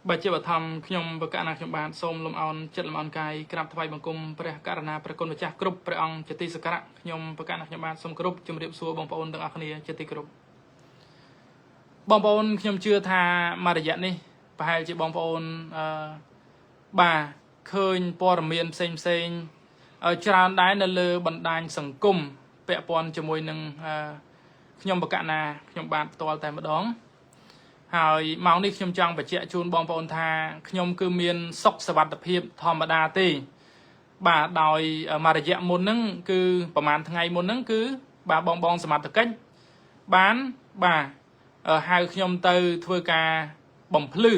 bà chế bà thăm nhom bà cả nàng nhom bàn xôm lom on chất lom on cài grab thay bằng cung pre cả na pre con bà cha group pre ong chất tì sạc nhom bà cả nàng nhom bàn xôm group chấm điệp xua bong bóng đằng ác này chất tì group bong bóng nhom chưa tha mà để nhận đi bà hai chị bong bóng bà khơi po miền xem tràn đáy nơ lơ bận đàn sừng cung vẽ pon cho môi nâng nhom bà cả na nhom bàn to tại một đónហើយមកនេះខ្ញុំចង់បញ្ជាក់ជូនបងប្អូនថាខ្ញុំគឺមានសុខសวัสดิភាពធម្មតាទេបាទដោយមួយរយៈមុនហ្នឹងគឺប្រហែលថ្ងៃមុនហ្នឹងគឺបាទបងសមត្ថកិច្ចបានបាទហៅខ្ញុំទៅធ្វើការបំភ្លឺ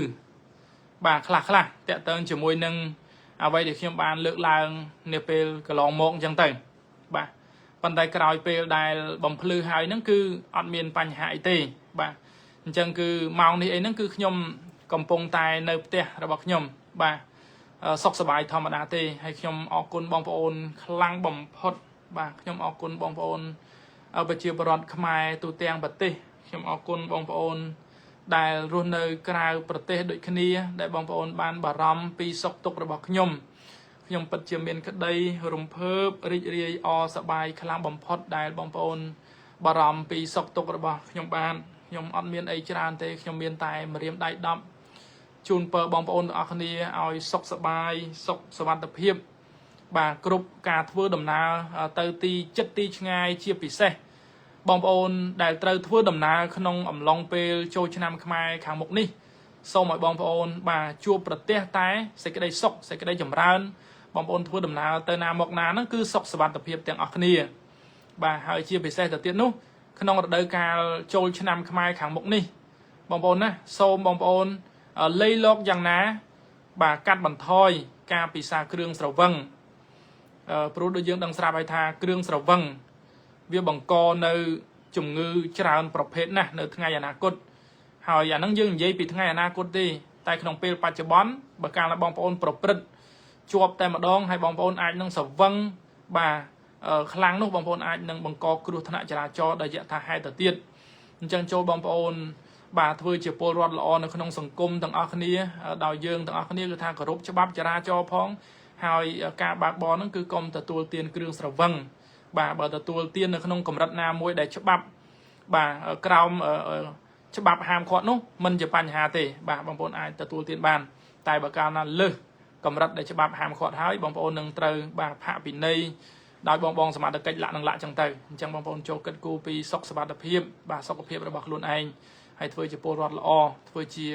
បាទខ្លះតាក់ទងជាមួយនឹងអ្វីដែលខ្ញុំបានលើកឡើងនាពេលកន្លងមកអញ្ចឹងទៅបាទប៉ុន្តែក្រោយពេលដែលបំភ្លឺហើយហ្នឹងគឺអត់មានបញ្ហាអីទេបាទអញ្ចឹងគឺម៉ោងនេះអីហ្នឹងគឺខ្ញុំកំពុងតែនៅផ្ទះរបស់ខ្ញុំបាទសុខសប្បាយធម្មតាទេហើយខ្ញុំអរគុណបងប្អូនខ្លាំងបំផុតបាទខ្ញុំអរគុណបងប្អូនប្រជាពលរដ្ឋខ្មែរទូទាំងប្រទេសខ្ញុំអរគុណបងប្អូនដែលរស់នៅក្រៅប្រទេសដូចគ្នាដែលបងប្អូនបានបារម្ភពីសុខទុក្ខរបស់ខ្ញុំពិតជាមានក្តីរំភើបរីករាយអរសប្បាយខ្លាំងបំផុតដែលបងប្អូនបារម្ភពីសុខទុក្ខរបស់ខ្ញុំបានខ្ញុំអត់មានអីច្រើនទេខ្ញុំមានតែម្រាមដៃ10ជូនពរបងប្អូនទាំងអស់គ្នាឲ្យសុខសប្បាយសុខសុវត្ថិភាពបាទគ្រប់ការធ្វើដំណើរទៅទីចិត្តទីឆ្ងាយជាពិសេសបងប្អូនដែលត្រូវធ្វើដំណើរក្នុងអំឡុងពេលចូលឆ្នាំខ្មែរខាងមុខនេះសូមឲ្យបងប្អូនបាទជួបប្រទះតែសេចក្តីសុខសេចក្តីចម្រើនបងប្អូនធ្វើដំណើរទៅណាមកណាហ្នឹងគឺសុខសុវត្ថិភាពទាំងអស់គ្នាបាទហើយជាពិសេសទៅទៀតនោះក្នុងរដូវកាលចូលឆ្នាំខ្មែរខាងមុខនេះបងប្អូនណាសូមបងប្អូនលៃលកយ៉ាងណាបាទកាត់បន្ថយការពិសាគ្រឿងស្រវឹងព្រោះដូចយើងដឹងស្រាប់ហើយថាគ្រឿងស្រវឹងវាបង្កនៅជំងឺច្រើនប្រភេទណាស់នៅថ្ងៃអនាគតហើយអាហ្នឹងយើងនិយាយពីថ្ងៃអនាគតទេតែក្នុងពេលបច្ចុប្បន្នបើកាលណាបងប្អូនប្រព្រឹត្តជាប់តែម្ដងហើយបងប្អូនអាចនឹងស្រវឹងបាទខ្លាំងនោះបងប្អូនអាចនឹងបង្កគ្រោះថ្នាក់ចរាចរណ៍ដោយយថាហេតុទៅទៀតអញ្ចឹងចូលបងប្អូនបាទធ្វើជាពលរដ្ឋល្អនៅក្នុងសង្គមទាំងអស់គ្នាដោយយើងទាំងអស់គ្នាគឺថាគោរពច្បាប់ចរាចរណ៍ផងហើយការបើកបរហ្នឹងគឺកុំទទួលទានគ្រឿងស្រវឹងបាទបើទទួលទាននៅក្នុងកម្រិតណាមួយដែលច្បាប់បាទក្រោមច្បាប់ហាមឃាត់នោះមិនជាបញ្ហាទេបាទបងប្អូនអាចទទួលទានបានតែបើកាលណាលើសកម្រិតដែលច្បាប់ហាមឃាត់ហើយបងប្អូននឹងត្រូវបាទផាកពិន័យដោយបងសមត្ថកិច្ចលាក់ចឹងទៅអញ្ចឹងបងប្អូនចូលគិតគូរពីសុខសុវត្ថិភាពបាទសុខភាពរបស់ខ្លួនឯងហើយធ្វើជាពលរដ្ឋល្អធ្វើជា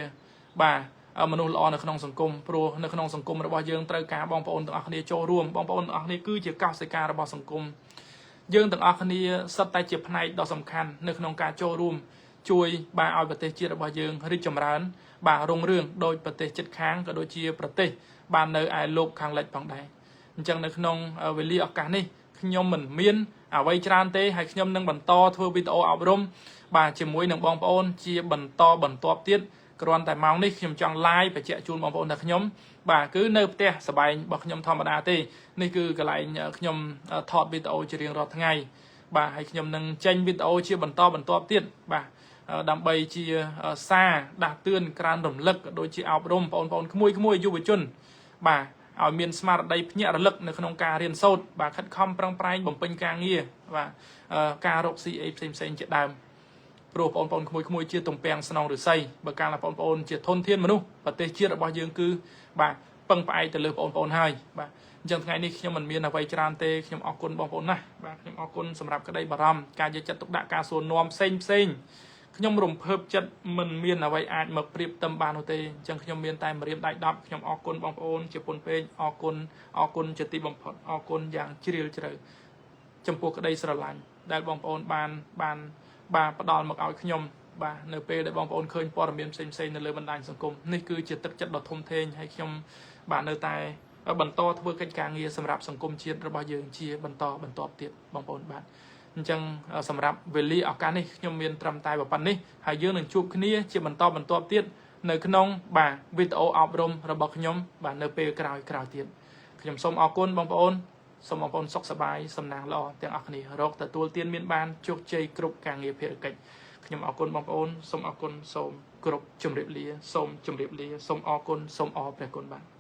បាទមនុស្សល្អនៅក្នុងសង្គមព្រោះនៅក្នុងសង្គមរបស់យើងត្រូវការបងប្អូនទាំងអស់គ្នាចូលរួមបងប្អូនទាំងអស់គ្នាគឺជាកោសិការបស់សង្គមយើងទាំងអស់គ្នាសិតតែជាផ្នែកដ៏សំខាន់នៅក្នុងការចូលរួមជួយបាទឲ្យប្រទេសជាតិរបស់យើងរីកចម្រើនបាទរុងរឿងដោយប្រទេសជិតខាងក៏ដូចជាប្រទេសបាទនៅឯលោកខាងលិចផងដែរអញ្ចឹងនៅក្នុងវេលាឱកាសនេះខ្ញុំមិនមានអ្វីច្រើនទេហើយខ្ញុំនឹងបន្តធ្វើវីដេអូអប់រំបាទជាមួយនឹងបងប្អូនជាបន្តបន្ទាប់ទៀតគ្រាន់តែម៉ោងនេះខ្ញុំចង់ live បញ្ជាក់ជូនបងប្អូនថាខ្ញុំបាទគឺនៅផ្ទះសប្បាយរបស់ខ្ញុំធម្មតាទេនេះគឺកន្លែងខ្ញុំថតវីដេអូជារៀងរាល់ថ្ងៃបាទហើយខ្ញុំនឹងចេញវីដេអូជាបន្តបន្ទាប់ទៀតបាទដើម្បីជាសារដាស់តឿនក្រើនរំលឹកដូចជាអប់រំបងប្អូនក្មួយយុវជនបាទឲ្យមានស្មារតីភ្ញាក់រលឹកនៅក្នុងការរៀនសូត្របាទខិតខំប្រឹងប្រែងបំពេញការងារបាទការរកស៊ីអីផ្សេងជាដើមព្រោះបងប្អូនក្មួយជាទំពាំងស្នងឫស្សីបើកាលណាបងប្អូនជាធនធានមនុស្សប្រទេសជាតិរបស់យើងគឺបាទពឹងផ្អែកទៅលើបងប្អូនហើយបាទអញ្ចឹងថ្ងៃនេះខ្ញុំមិនមានអ្វីច្រើនទេខ្ញុំអរគុណបងប្អូនណាស់បាទខ្ញុំអរគុណសម្រាប់ក្តីបារម្ភការយកចិត្តទុកដាក់ការសួរនាំផ្សេងខ្ញុំរំភើបចិត្តមិនមានអ្វីអាចមកប្រៀបផ្ទឹមបាននោះទេអញ្ចឹងខ្ញុំមានតែម្រាមដៃ10ខ្ញុំអរគុណបងប្អូនជាពុនពេកអរគុណជាទីបំផុតអរគុណយ៉ាងជ្រាលជ្រៅចំពោះក្តីស្រឡាញ់ដែលបងប្អូនបានផ្ដល់មកឲ្យខ្ញុំបាទនៅពេលដែលបងប្អូនឃើញព័ត៌មានផ្សេងនៅលើបណ្ដាញសង្គមនេះគឺជាទឹកចិត្តដ៏ធំធេងហើយខ្ញុំបាទនៅតែបន្តធ្វើកិច្ចការងារសម្រាប់សង្គមជាតិរបស់យើងជាបន្តបន្ទាប់ទៀតបងប្អូនបាទអញ្ចឹងសម្រាប់វេលាឱកាសនេះខ្ញុំមានត្រឹមតែប៉ុណ្្នេះហើយយើងនឹងជួបគ្នាជាបន្តបន្ទាប់ទៀតនៅក្នុងបាទវីដេអូអប់រំរបស់ខ្ញុំបាទនៅពេលក្រោយទៀតខ្ញុំសូមអរគុណបងប្អូនសូមបងប្អូនសុខសប្បាយសំណាងល្អទាំងអស់គ្នារកទទួលទានមានបានជោគជ័យគ្រប់ការងារភារកិច្ចខ្ញុំអរគុណបងប្អូនសូមអរគុណសូម គ្រប់ជំរាបលាសូមជំរាបលាសូមអរគុណសូមអរព្រះគុណបាទ